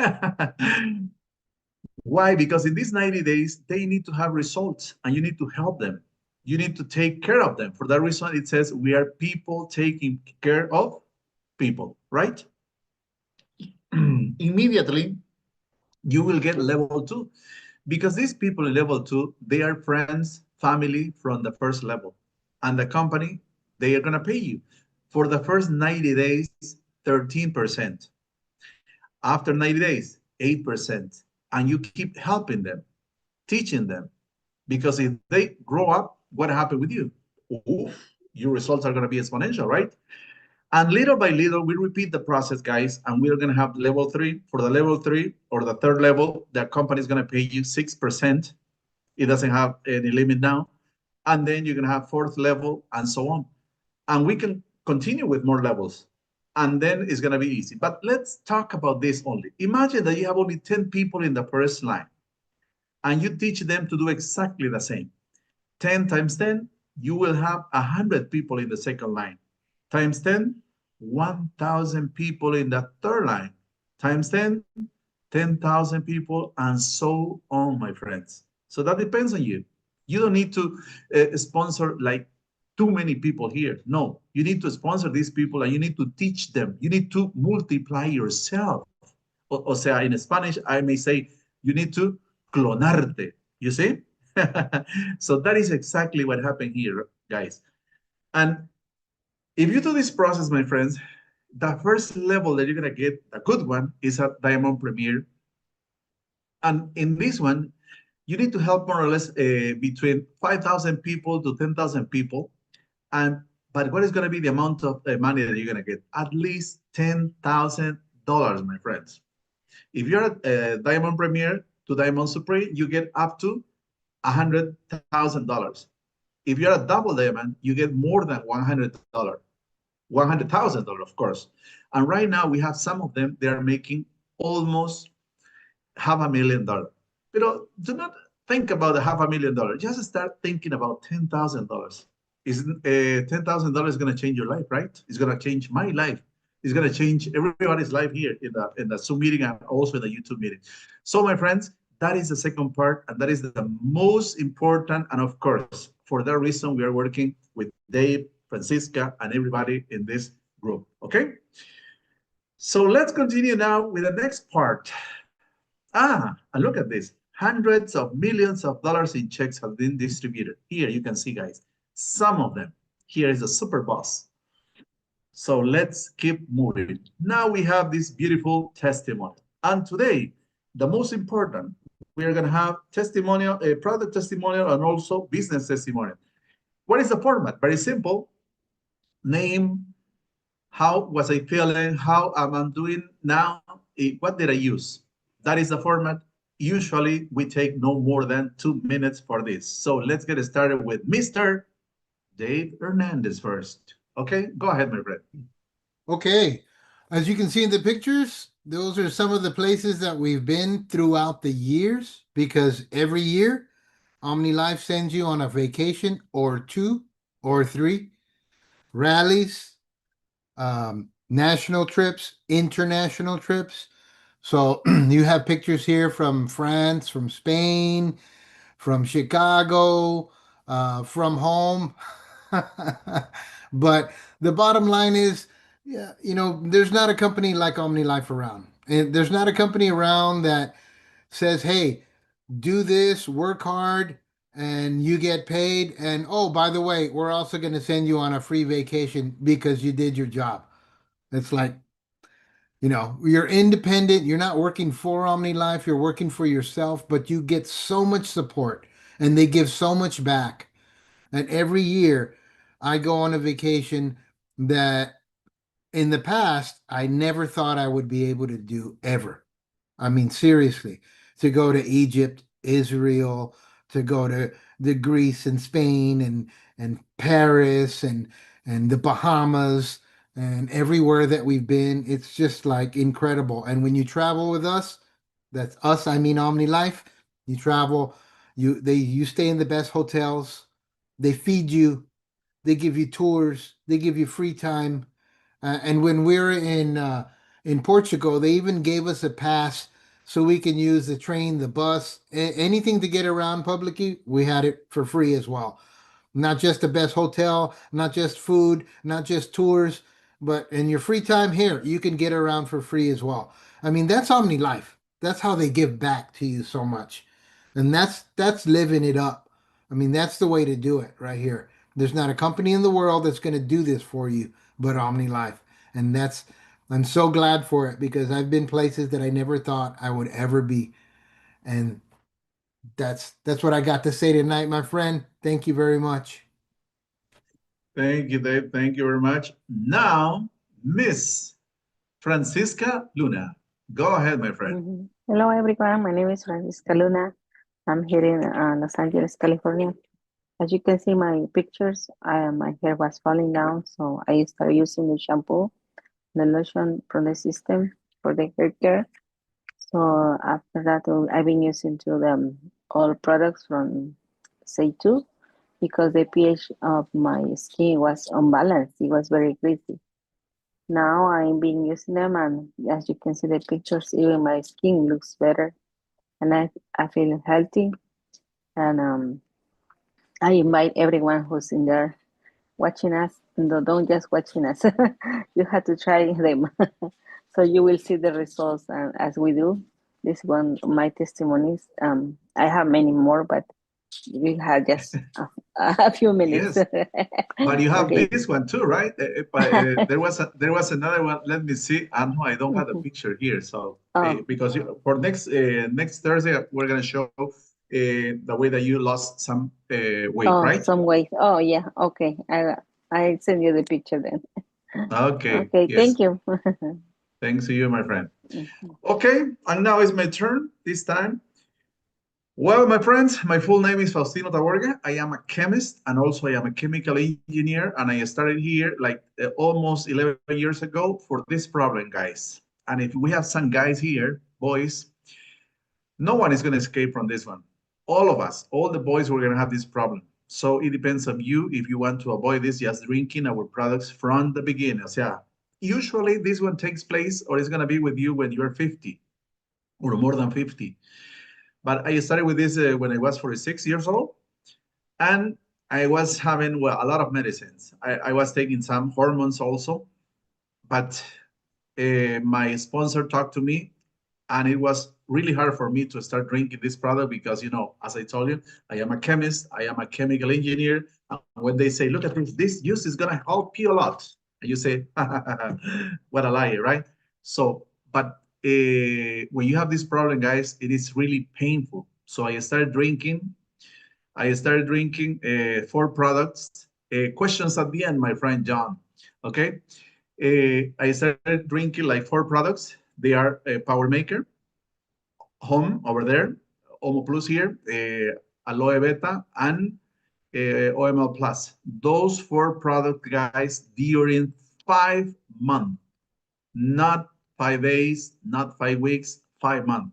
Why? Because in these 90 days, they need to have results, and you need to help them. You need to take care of them. For that reason, it says we are people taking care of people, right? Immediately, you will get level 2. Because these people in level 2, they are friends, family from the first level. And the company, they are going to pay you. For the first 90 days, 13%. After 90 days, 8%. And you keep helping them, teaching them. Because if they grow up, what happened with you? Oof, your results are going to be exponential, right? And little by little, we repeat the process, guys, and we're going to have level 3. For the level 3 or the third level, the company is going to pay you 6%. It doesn't have any limit now. And then you're going to have 4th level and so on. And we can continue with more levels. And then it's going to be easy. But let's talk about this only. Imagine that you have only 10 people in the first line, and you teach them to do exactly the same. 10 times 10, you will have 100 people in the second line. Times 10, 1,000 people in the third line. Times 10, 10,000 people, and so on, my friends. So that depends on you. You don't need to sponsor like too many people here. No, you need to sponsor these people, and you need to teach them. You need to multiply yourself. O sea, in Spanish, I may say, you need to clonarte. You see? So that is exactly what happened here, guys. And if you do this process, my friends, the first level that you're going to get, a good one, is a Diamond Premier. And in this one, you need to help more or less between 5,000 people to 10,000 people. But what is going to be the amount of money that you're going to get? At least $10,000, my friends. If you're a Diamond Premier to Diamond Supreme, you get up to $100,000. If you're a double diamond, you get more than $100,000, $100,000, of course. And right now we have some of them, they are making almost $500,000. But do not think about the $500,000. Just start thinking about $10,000. Is $10,000 going to change your life, right? It's going to change my life. It's going to change everybody's life here in the Zoom meeting and also in the YouTube meeting. So, my friends, that is the second part, and that is the most important. And of course, for that reason, we are working with Dave, Francisca, and everybody in this group, okay? So let's continue now with the next part. And look at this. Hundreds of millions of dollars in checks have been distributed. Here you can see, guys, some of them. Here is the super boss. So let's keep moving. Now we have this beautiful testimony. And today, the most important, we are going to have testimonial, a product testimonial, and also business testimonial. What is the format? Very simple. Name, how was I feeling, how am I doing now, what did I use? That is the format. Usually, we take no more than 2 minutes for this. So let's get started with Mr. Dave Hernandez first. Okay, go ahead, my friend. Okay, as you can see in the pictures, those are some of the places that we've been throughout the years, because every year OmniLife sends you on a vacation or two or 3, rallies, national trips, international trips. So you have pictures here from France, from Spain, from Chicago, from home. But the bottom line is, yeah, there's not a company like OmniLife around. And there's not a company around that says, hey, do this, work hard, and you get paid. And oh, by the way, we're also going to send you on a free vacation because you did your job. It's like, you're independent. You're not working for OmniLife. You're working for yourself, but you get so much support and they give so much back. And every year I go on a vacation that in the past, I never thought I would be able to do ever. I mean, seriously, to go to Egypt, Israel, to go to the Greece and Spain and Paris and the Bahamas and everywhere that we've been. It's just like incredible. And when you travel with us, that's us, I mean OmniLife, you travel, you stay in the best hotels, they feed you, they give you tours, they give you free time. And when we're in Portugal, they even gave us a pass so we can use the train, the bus, anything to get around publicly. We had it for free as well. Not just the best hotel, not just food, not just tours, but in your free time here, you can get around for free as well. I mean, that's OmniLife. That's how they give back to you so much. And that's living it up. I mean, that's the way to do it right here. There's not a company in the world that's going to do this for you but OmniLife. And I'm so glad for it because I've been places that I never thought I would ever be. And that's what I got to say tonight, my friend. Thank you very much. Thank you, Dave. Thank you very much. Now, Miss Francisca Luna. Go ahead, my friend. Hello, everyone. My name is Francisca Luna. I'm here in Los Angeles, California. As you can see my pictures, my hair was falling down, so I started using the shampoo, the lotion from the system for the hair care. So after that, I've been using all products from Say2 because the pH of my skin was unbalanced. It was very greasy. Now I've been using them, and as you can see the pictures, even my skin looks better, and I feel healthy. And I invite everyone who's in there watching us, don't just watching us. You have to try them. So you will see the results as we do. This one, my testimonies. I have many more, but we had just a few minutes. Yes. But you have Okay. this one too, right? But there was another one. Let me see. No, I don't have the picture here. So because for next Thursday, we're gonna show the way that you lost some weight, right? Some weight. Oh, yeah. Okay. I send you the picture then. Okay. Okay. Yes. Thank you. Thanks to you, my friend. Okay, and now it's my turn this time. Well, my friends, my full name is Faustino Taborga. I am a chemist and also I am a chemical engineer, and I started here like almost 11 years ago for this problem, guys. And if we have some guys here, boys, no one is going to escape from this one. All of us, all the boys, we're going to have this problem. So it depends on you if you want to avoid this, just drinking our products from the beginning. O sea, usually this one takes place or is going to be with you when you're 50 or more than 50. But I started with this when I was 46 years old, and I was having, well, a lot of medicines. I was taking some hormones also, but my sponsor talked to me, and it was really hard for me to start drinking this product because, you know, as I told you, I am a chemist, I am a chemical engineer. And when they say, look at this juice is going to help you a lot. And you say, what a liar, right? So, but when you have this problem, guys, it is really painful. So I started drinking 4 products. Questions at the end, my friend John. Okay. I started drinking like 4 products. They are Power Maker, Home over there, Homo Plus here, Aloe Beta, and OML Plus. Those 4 products, guys, during 5 months, not 5 days, not 5 weeks, 5 months.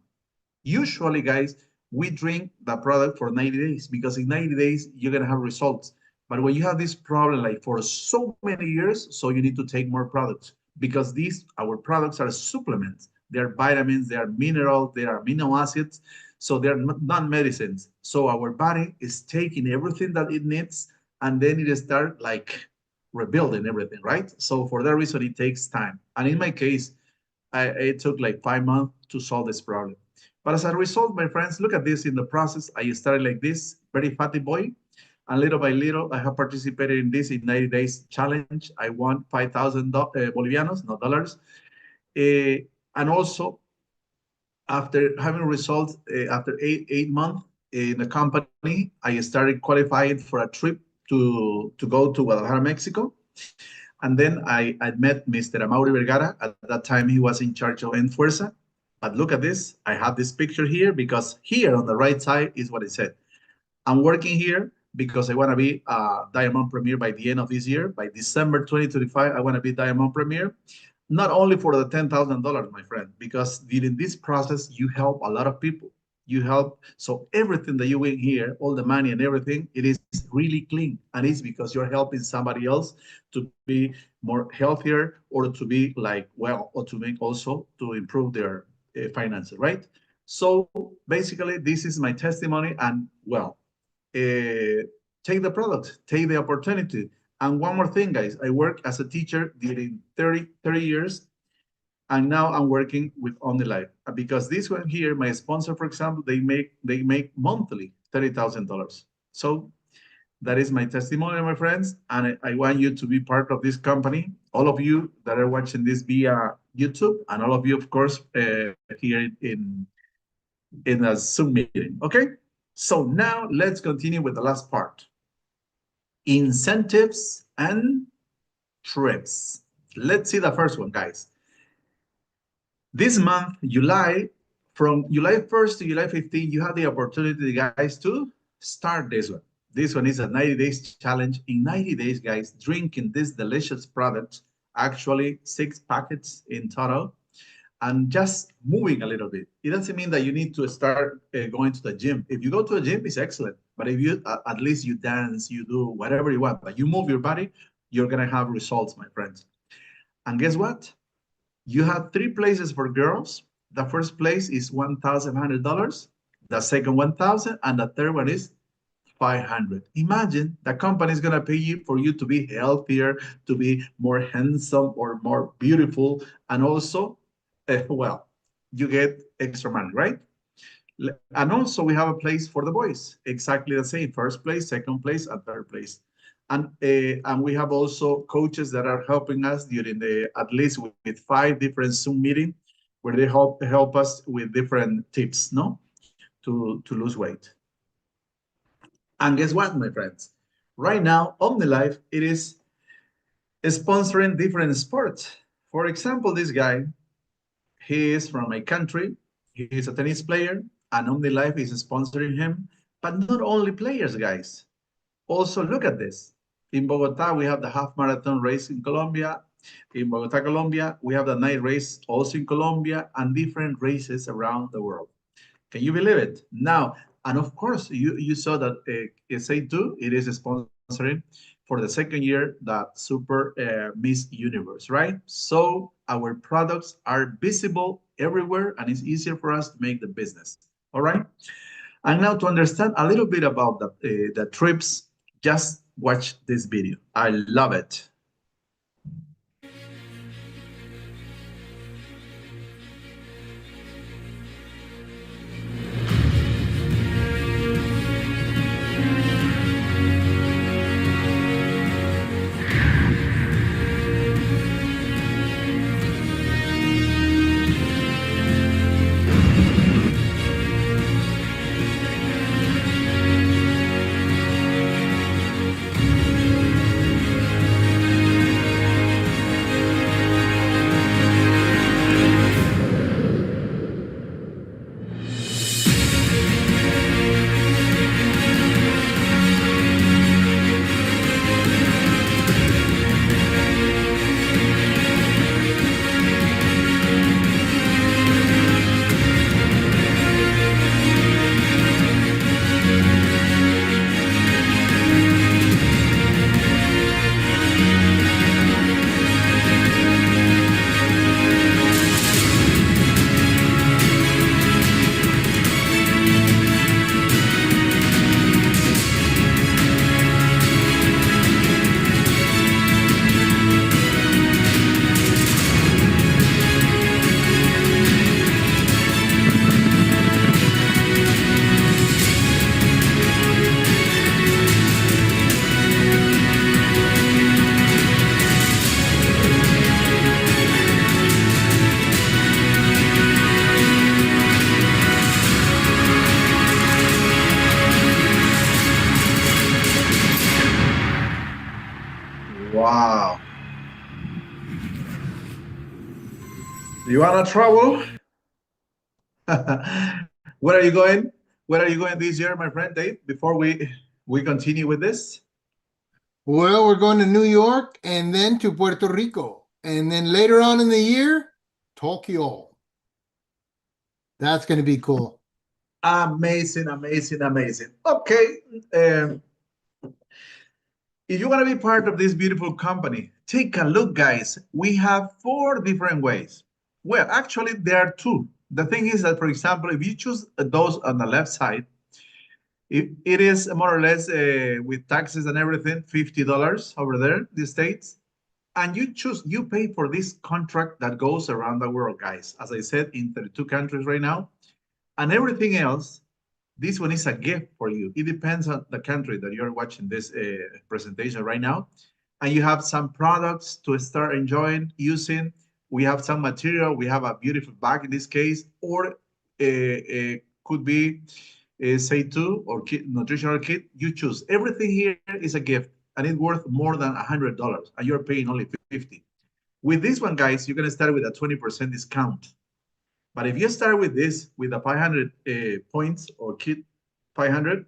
Usually, guys, we drink the product for 90 days because in 90 days, you're going to have results. But when you have this problem like for so many years, so you need to take more products because our products are supplements. They're vitamins, they are minerals, they are amino acids. So they're not medicines. So our body is taking everything that it needs and then it start like rebuilding everything, right? So for that reason, it takes time. And in my case, it took like 5 months to solve this problem. But as a result, my friends, look at this in the process. I started like this, very fatty boy. And little by little, I have participated in this in 90 days challenge. I won 5,000 Bolivianos, not dollars. And also, after having results, after eight months in the company, I started qualifying for a trip to go to Guadalajara, Mexico. And then I met Mr. Amaury Vergara. At that time, he was in charge of Enfuerza. But look at this. I have this picture here because here on the right side is what it said. I'm working here because I want to be Diamond Premier by the end of this year. By December 2025, I want to be Diamond Premier. Not only for the $10,000, my friend, because during this process, you help a lot of people. You help, so everything that you win here, all the money and everything, it is really clean. And it's because you're helping somebody else to be more healthier or to be like, well, or to make also to improve their finances, right? So basically, this is my testimony and well, take the product, take the opportunity. And one more thing, guys, I work as a teacher during 30 years. And now I'm working with OmniLife because this one here, my sponsor, for example, they make monthly $30,000. So that is my testimony, my friends. And I want you to be part of this company. All of you that are watching this via YouTube and all of you, of course, here in a Zoom meeting. Okay. So now let's continue with the last part. Incentives and trips. Let's see the first one, guys. This month, July, from July 1st to July 15th, you have the opportunity, guys, to start this one. This one is a 90 days challenge. In 90 days, guys, drinking this delicious product, actually 6 packets in total, and just moving a little bit. It doesn't mean that you need to start going to the gym. If you go to a gym, it's excellent. But if you, at least you dance, you do whatever you want, but you move your body, you're gonna have results, my friends. And guess what? You have 3 places for girls. The first place is $1,100, the second 1,000, and the third one is 500. Imagine the company is gonna pay you for you to be healthier, to be more handsome or more beautiful, and also, well, you get extra money, right? And also we have a place for the boys, exactly the same, first place, second place, and third place. And we have also coaches that are helping us during at least with 5 different Zoom meetings where they help us with different tips, no, to lose weight. And guess what, my friends? Right now, OmniLife, it is sponsoring different sports. For example, this guy, he is from my country. He is a tennis player, and OmniLife is sponsoring him. But not only players, guys. Also, look at this. In Bogota, we have the half marathon race in Colombia. In Bogota, Colombia, we have the night race also in Colombia and different races around the world. Can you believe it? Now, and of course, you saw that SA2, it is sponsoring for the second year that Super Miss Universe, right? So our products are visible everywhere and it's easier for us to make the business, all right? And now to understand a little bit about the trips, just watch this video. I love it. Wow. You wanna travel? Where are you going? Where are you going this year, my friend Dave? Before we continue with this. Well, we're going to New York and then to Puerto Rico. And then later on in the year, Tokyo. That's going to be cool. Amazing, amazing, amazing. Okay. If you want to be part of this beautiful company, take a look, guys. We have 4 different ways. Well, actually, there are 2. The thing is that, for example, if you choose those on the left side, it is more or less with taxes and everything, $50 over there, the States. And you pay for this contract that goes around the world, guys. As I said, in 32 countries right now. And everything else, this one is a gift for you. It depends on the country that you're watching this presentation right now. And you have some products to start enjoying, using. We have some material. We have a beautiful bag in this case, or could be say 2 or nutritional kit. You choose. Everything here is a gift, and it's worth more than $100, and you're paying only $50. With this one, guys, you're gonna start with a 20% discount. But if you start with this, with a 500 points or kit 500,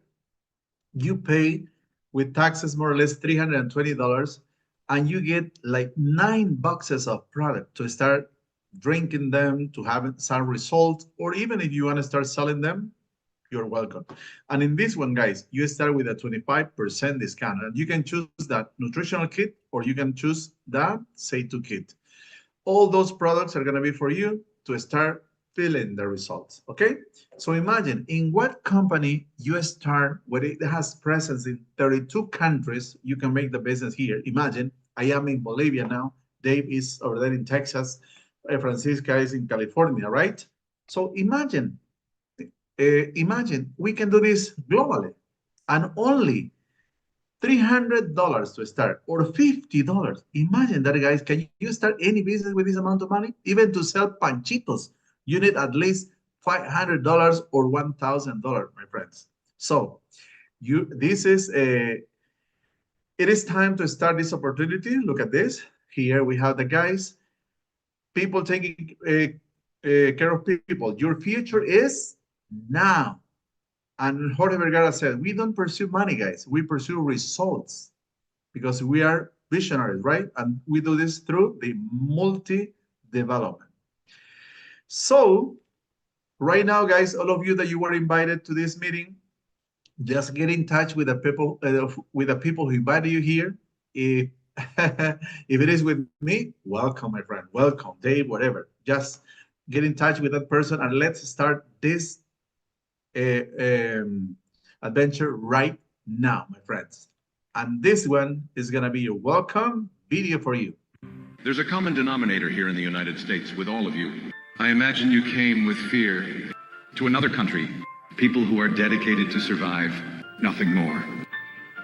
you pay with taxes more or less $320, and you get like 9 boxes of product to start drinking them, to have some results, or even if you want to start selling them, you're welcome. And in this one, guys, you start with a 25% discount, and you can choose that nutritional kit, or you can choose the Say2 kit. All those products are going to be for you to start feeling the results. Okay, so imagine in what company you start where it has presence in 32 countries. You can make the business here. Imagine I am in Bolivia now, Dave is over there in Texas, Francisca is in California, right? So imagine we can do this globally, and only $300 to start, or $50. Imagine that, guys. Can you start any business with this amount of money? Even to sell panchitos, you need at least $500 or $1,000, my friends. So it is time to start this opportunity. Look at this. Here we have the guys, people taking care of people. Your future is now. And Jorge Vergara said, we don't pursue money, guys. We pursue results because we are visionaries, right? And we do this through the multi-development. So right now, guys, all of you that you were invited to this meeting, just get in touch with the people who invited you here. If it is with me, welcome, my friend. Welcome, Dave, whatever. Just get in touch with that person, and let's start this adventure right now, my friends. And this one is going to be a welcome video for you. There's a common denominator here in the United States with all of you. I imagine you came with fear to another country. People who are dedicated to survive, nothing more.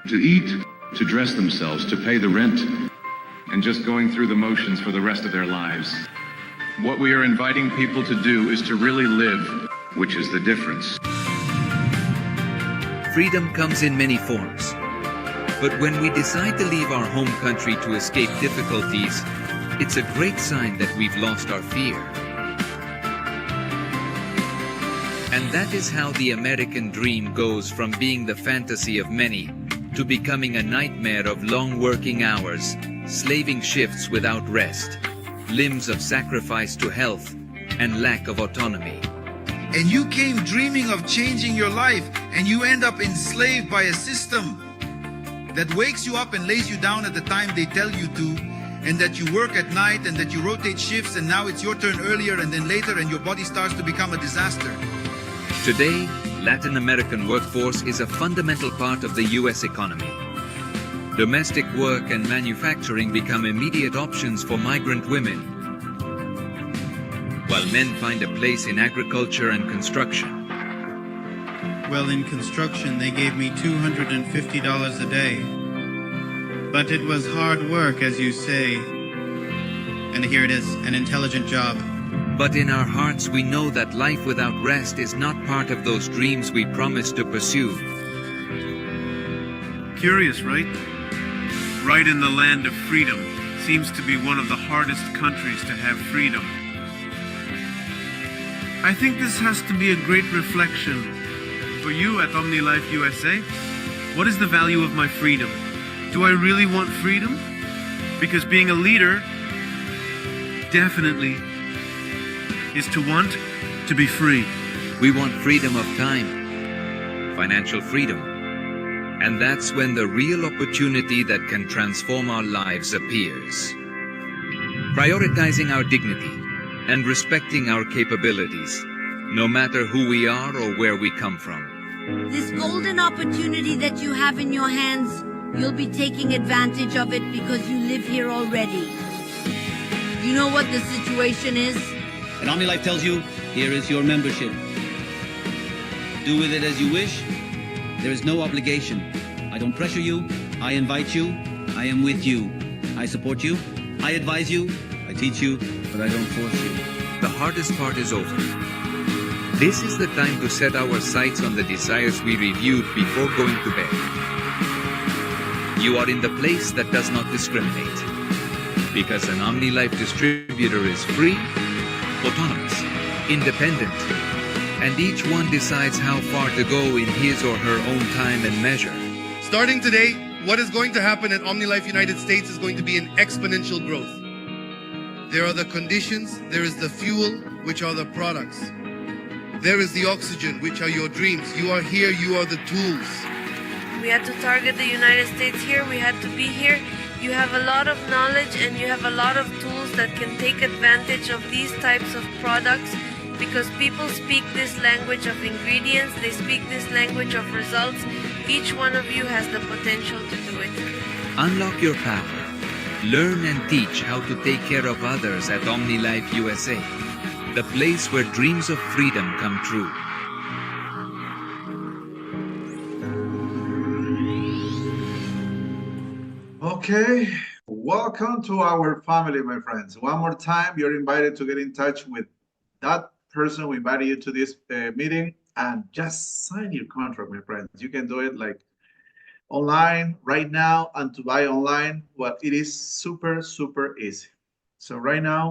To eat, to dress themselves, to pay the rent, and just going through the motions for the rest of their lives. What we are inviting people to do is to really live, which is the difference. Freedom comes in many forms. But when we decide to leave our home country to escape difficulties, it's a great sign that we've lost our fear. And that is how the American dream goes from being the fantasy of many to becoming a nightmare of long working hours, slaving shifts without rest, limbs of sacrifice to health, and lack of autonomy. And you came dreaming of changing your life, and you end up enslaved by a system that wakes you up and lays you down at the time they tell you to, and that you work at night, and that you rotate shifts, and now it's your turn earlier and then later, and your body starts to become a disaster. Today, Latin American workforce is a fundamental part of the U.S. economy. Domestic work and manufacturing become immediate options for migrant women, while men find a place in agriculture and construction. Well, in construction, they gave me $250 a day. But it was hard work, as you say. And here it is, an intelligent job. But in our hearts, we know that life without rest is not part of those dreams we promised to pursue. Curious, right? right in the land of freedom, seems to be one of the hardest countries to have freedom. I think this has to be a great reflection for you at OmniLife USA. What is the value of my freedom? Do I really want freedom? Because being a leader definitely is to want to be free. We want freedom of time, financial freedom. And that's when the real opportunity that can transform our lives appears. Prioritizing our dignity and respecting our capabilities, no matter who we are or where we come from. This golden opportunity that you have in your hands, you'll be taking advantage of it because you live here already. You know what the situation is? And OmniLife tells you, here is your membership. Do with it as you wish. There is no obligation. I don't pressure you. I invite you. I am with you. I support you. I advise you. I teach you, but I don't force you. The hardest part is over. This is the time to set our sights on the desires we reviewed before going to bed. You are in the place that does not discriminate. Because an OmniLife distributor is free, autonomous, independent, and each one decides how far to go in his or her own time and measure. Starting today, what is going to happen at OmniLife United States is going to be an exponential growth. There are the conditions, there is the fuel, which are the products. There is the oxygen, which are your dreams. You are here, you are the tools. We had to target the United States here, we had to be here. You have a lot of knowledge and you have a lot of tools that can take advantage of these types of products because people speak this language of ingredients, they speak this language of results. Each one of you has the potential to do it. Unlock your power. Learn and teach how to take care of others at OmniLife USA, the place where dreams of freedom come true. Okay, welcome to our family, my friends. One more time, you're invited to get in touch with that person who invited you to this meeting and just sign your contract, my friends. You can do it like online right now, and to buy online, well, it is super, super easy. So right now,